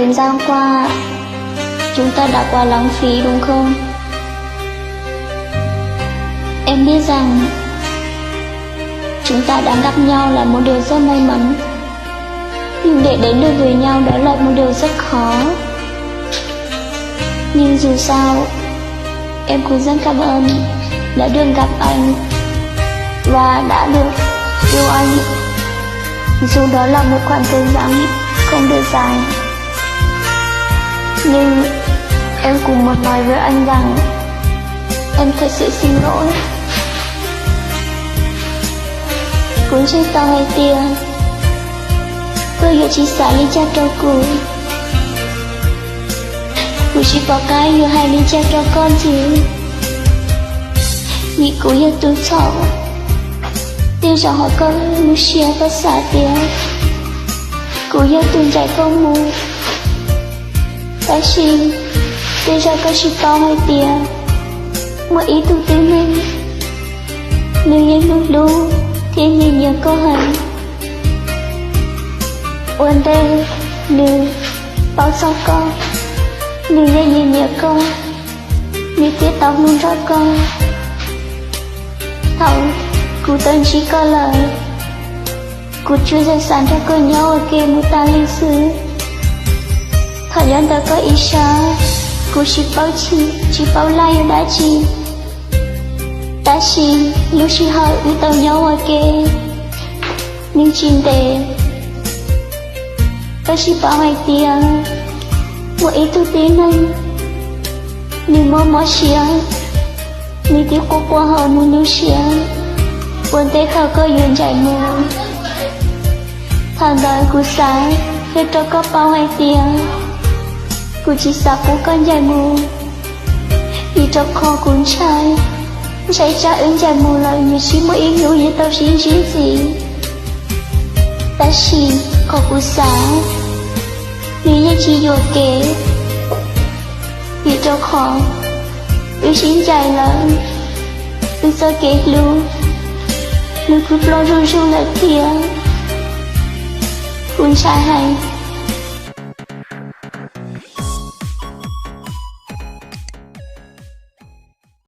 thời gian qua, chúng ta đã quá lãng phí đúng không? Em biết rằng chúng ta đang gặp nhau là một điều rất may mắn, nhưng để đến được với nhau đó là một điều rất khó. Nhưng dù sao, em cũng rất cảm ơn đã được gặp anh và đã được yêu anh, dù đó là một khoảng thời gian không được dài. Nhưng em cũng muốn nói với anh rằng em thật sự xin lỗi. Cũng chưa tao hay tiền cô hiểu chỉ xả lý cha cho cô chỉ có cái hiểu hai lý cha cho con chứ. Nghĩ cô hiểu tôi chọn tiêu cho họ có lúc xia có xả tiền. Cô hiểu tôi chạy không mù tại vì tiêu cho có chỉ tao hay tiền một ý tôi tư mình. Nếu như lúc lúc thiên nhiên nhiều câu hỏi ổn đây nếu bao sau con nếu như nhiều câu nếu tiết tóc luôn cho con thầu cụ tên chỉ có lời cụ chưa dành sẵn cho cô nhau ở kia một ta lịch sử thời gian ta có ý xa cụ chỉ bao lai đã chỉ lúc chỉ hỏi ưu tàu nhau ở kia nhưng chính đề ta chỉ bảo hai tiếng một ý tôi tiếng anh nhưng mơ xìa nhưng tiếc cô qua họ muốn lưu xìa buồn tế khảo cơ duyên chạy mù thằng đời của sáng hết cho có bao hai tiếng cô chỉ sắp của con chạy mù vì cho kho cuốn chạy ra ứng chạy mù lời như chỉ một ý hiểu như tao xin gì ta chỉ có của sáng vì như chỉ dùa kế vì cho khó vì xin chạy lời vì sơ kế lưu cứ lo rung rung là kia cuốn trái hay